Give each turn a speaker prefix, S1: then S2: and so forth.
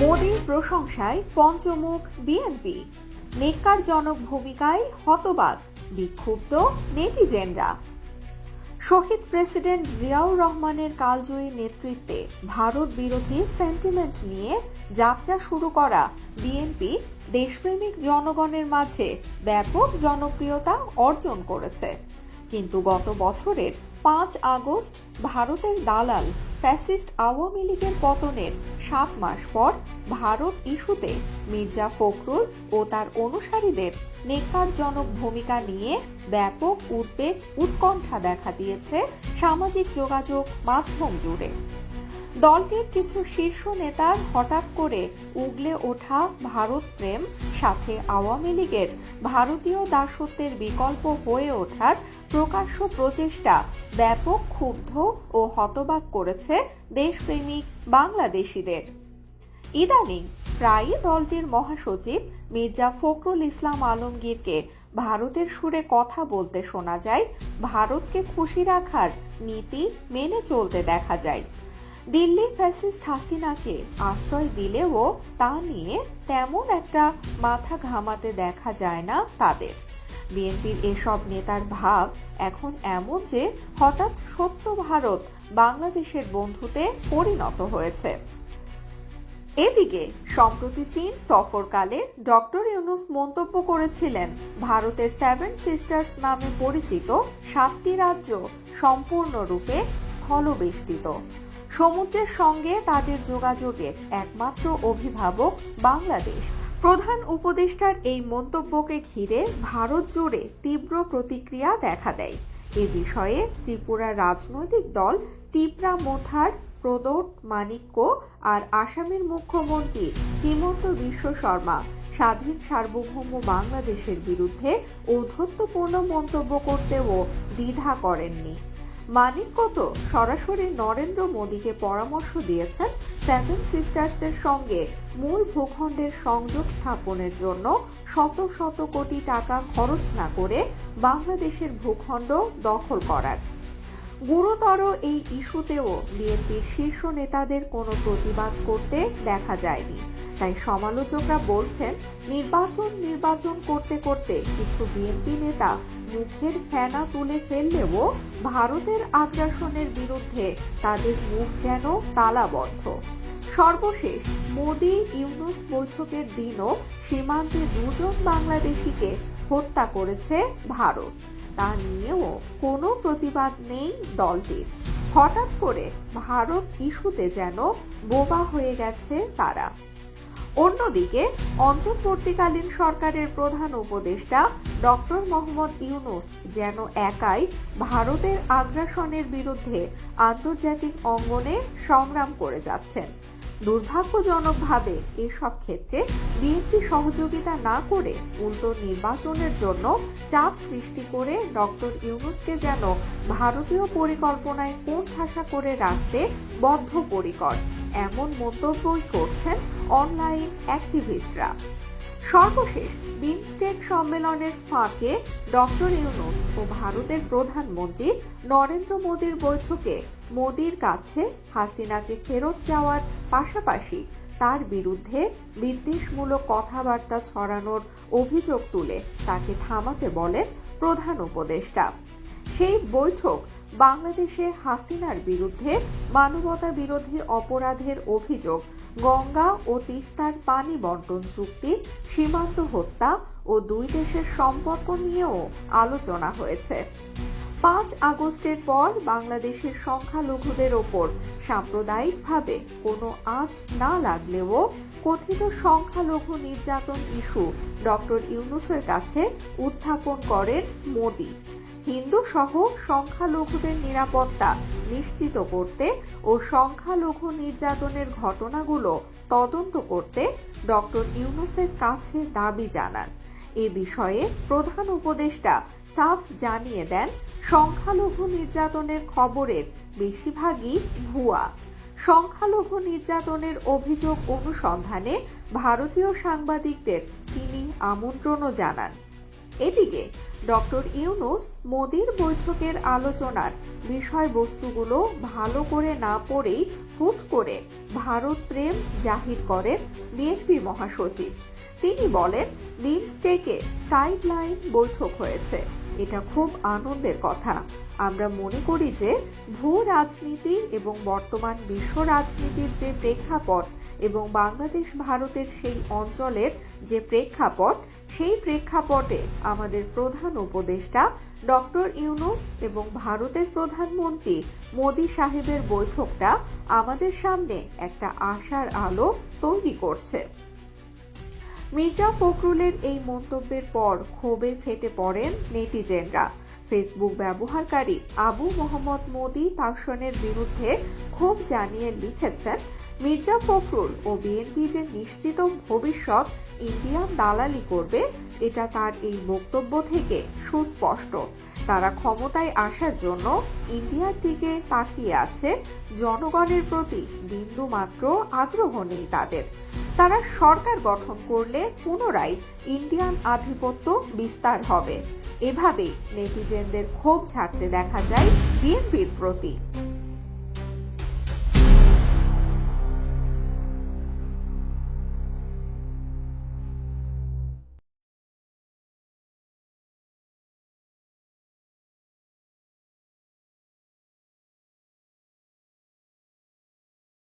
S1: মোদির প্রশংসায় পঞ্চমুখ বিএনপি, নেককারজনক ভূমিকায় হতবাক বিক্ষুব্ধ নেটিজেনরা। শহীদ প্রেসিডেন্ট জিয়াউর রহমানের কালজয়ী নেতৃত্বে ভারত বিরোধী সেন্টিমেন্ট নিয়ে যাত্রা শুরু করা বিএনপি দেশপ্রেমিক জনগণের মাঝে ব্যাপক জনপ্রিয়তা অর্জন করেছে। কিন্তু গত বছরের 5 আগস্ট ভারতের দালাল ফ্যাসিস্ট আওয়ামী লীগের পতনের 7 মাস পর ভারত ইস্যুতে মির্জা ফখরুল ও তার অনুসারীদের নেককারজনক ভূমিকা নিয়ে ব্যাপক উদ্বেগ উৎকণ্ঠা দেখা দিয়েছে সামাজিক যোগাযোগ মাধ্যম জুড়ে। দলটির কিছু শীর্ষ নেতার হঠাৎ করে উগলে ওঠা ভারত প্রেম সাথে আওয়ামী লীগের ভারতীয় দাসত্বের বিকল্প হয়ে ওঠার প্রকাশ্য প্রচেষ্টা ব্যাপক ক্ষুব্ধ ও হতবাক করেছে দেশপ্রেমিক বাংলাদেশিদের। ইদানিং প্রায়ই দলটির মহাসচিব মির্জা ফখরুল ইসলাম আলমগীরকে ভারতের সুরে কথা বলতে শোনা যায়, ভারতকে খুশি রাখার নীতি মেনে চলতে দেখা যায়। দিল্লি ফ্যাসিস্ট হাসিনাকে আশ্রয় দিলেও তা নিয়ে তেমন একটা মাথা ঘামাতে দেখা যায় না তাদের। বিএনপির এসব নেতার ভাব এখন এমন যে হঠাৎ শত্রু ভারত বাংলাদেশের বন্ধুতে পরিণত হয়েছে। এদিকে সম্প্রতি চীন সফরকালে ডক্টর ইউনূস মন্তব্য করেছিলেন, ভারতের 7 সিস্টার্স নামে পরিচিত 7টি রাজ্য সম্পূর্ণরূপে স্থলবেষ্টিত। সমুদ্রের সঙ্গে তাদের যোগাযোগের একমাত্র অভিভাবক বাংলাদেশ। প্রধান উপদেষ্টার এই মন্তব্যকে ঘিরে ভারত জুড়ে তীব্র প্রতিক্রিয়া দেখা দেয়। এ বিষয়ে ত্রিপুরার রাজনৈতিক দল টিপরা মোথার প্রদোত মানিক্য আর আসামের মুখ্যমন্ত্রী হিমন্ত বিশ্ব শর্মা স্বাধীন সার্বভৌম বাংলাদেশের বিরুদ্ধে ঔদ্ধত্যপূর্ণ মন্তব্য করতেও দ্বিধা করেননি। মানিক্য তো সরাসরি নরেন্দ্র মোদীকে পরামর্শ দিয়েছেন 7 সিস্টার্সের সঙ্গে মূল ভূখণ্ডের সংযোগ স্থাপনের জন্য শত শত কোটি টাকা খরচ না করে বাংলাদেশের ভূখণ্ড দখল করার। গুরুতর এই ইস্যুতেও বিএনপির শীর্ষ নেতাদের কোনো প্রতিবাদ করতে দেখা যায়নি। তাই সমালোচকরা বলছেন, নির্বাচন করতে করতে কিছু বিএনপি নেতা মুখের ফেনা তুলে ফেললেও ভারতের আগ্রাসনের বিরুদ্ধে তাদের মুখ যেন তালাবদ্ধ। সর্বশেষ মোদি ইউনূস বৈঠকের দিনও সীমান্তে 2 বাংলাদেশিকে হত্যা করেছে ভারত। তা নিয়েও কোনো প্রতিবাদ নেই দলটির। হঠাৎ করে ভারত ইস্যুতে যেন বোবা হয়ে গেছে তারা। অন্যদিকে অন্তর্বর্তীকালীন সরকারের প্রধান উপদেষ্টা ডক্টর মোহাম্মদ ইউনূস যেন একাই ভারতের আগ্রাসনের বিরুদ্ধে আন্তর্জাতিক অঙ্গনে সংগ্রাম করে যাচ্ছেন। দুর্ভাগ্যজনকভাবে এসব ক্ষেত্রে বিএনপি সহযোগিতা না করে উল্টো নির্বাচনের জন্য চাপ সৃষ্টি করে ডক্টর ইউনূসকে যেন ভারতীয় পরিকল্পনায় কোণঠাসা করে রাখতে বদ্ধপরিকর, এমন মন্তব্যই করছেন অনলাইন অ্যাক্টিভিস্টরা। সর্বশেষ বিমস্টেক সম্মেলনের ফাঁকে ডক্টর ইউনূস ও ভারতের প্রধানমন্ত্রী নরেন্দ্র মোদীর বৈঠকে মোদীর কাছে হাসিনাকে ফেরত যাওয়ার পাশাপাশি তার বিরুদ্ধে বিদ্বেষমূলক কথাবার্তা ছড়ানোর অভিযোগ তুলে তাকে থামাতে বলেন প্রধান উপদেষ্টা। সেই বৈঠক বাংলাদেশে হাসিনার বিরুদ্ধে মানবতা বিরোধী অপরাধের অভিযোগ, গঙ্গা ও তিস্তার পানি বন্টন চুক্তি, সীমান্ত হত্যা ও 2 দেশের সম্পর্ক নিয়েও আলোচনা হয়েছে। 5 আগস্টের পর বাংলাদেশের সংখ্যালঘুদের ওপর সাম্প্রদায়িকভাবে কোনো আঁচ না লাগলেও কথিত সংখ্যালঘু নির্যাতন ইস্যু ডক্টর ইউনূসের কাছে উত্থাপন করেন মোদি। হিন্দু সহ সংখ্যালঘুদের নিরাপত্তা নিশ্চিত করতে ও সংখ্যালঘু নির্যাতনের ঘটনাগুলো তদন্ত করতে ডক্টর ইউনূসের কাছে দাবি জানান। এ বিষয়ে প্রধান উপদেষ্টা সাফ জানিয়ে দেন, সংখ্যালঘু নির্যাতনের খবরের বেশিরভাগই ভুয়া। সংখ্যালঘু নির্যাতনের অভিযোগ অনুসন্ধানে ভারতীয় সাংবাদিকদের তিনি আমন্ত্রণও জানান। এদিকে ডক্টর ইউনূস মোদির বৈঠকের আলোচনার বিষয়বস্তুগুলো ভালো করে না পড়েই হুট করে ভারত প্রেম জাহির করেন বিএনপি মহাসচিব। তিনি বলেন, বিমস্টেকে সাইডলাইন বৈঠক হয়েছে, এটা খুব আনন্দের কথা। আমরা মনে করি যে ভূ রাজনীতি এবং বর্তমান বিশ্ব রাজনীতির যে প্রেক্ষাপট এবং বাংলাদেশ ভারতের সেই অঞ্চলের যে প্রেক্ষাপট, সেই প্রেক্ষাপটে আমাদের প্রধান উপদেষ্টা ডক্টর ইউনূস এবং ভারতের প্রধানমন্ত্রী মোদি সাহেবের বৈঠকটা আমাদের সামনে একটা আশার আলো তৈরি করছে। মির্জা ফখরুলের এই মন্তব্যের পর ক্ষোভে ফেটে পড়েন নেটিজেনরা। ফেসবুক ব্যবহারকারী আবু মোহাম্মদ মোদি তাসনের বিরুদ্ধে ক্ষোভ জানিয়ে লিখেছেন, মির্জা ফখরুল ও বিএনপি যে নিশ্চিত ভবিষ্যৎ ইন্ডিয়ান দালালি করবে, এটা তার এই বক্তব্য থেকে সুস্পষ্ট। তারা ক্ষমতায় আসার জন্য ইন্ডিয়ার দিকে তাকিয়ে আছে, জনগণের প্রতি বিন্দুমাত্র আগ্রহ নেই তাদের। তারা সরকার গঠন করলে পুনরায় ইন্ডিয়ান আধিপত্য বিস্তার হবে। এভাবেই নেটিজেনদের ক্ষোভ ঝাড়তে দেখা যায় বিএনপির প্রতি।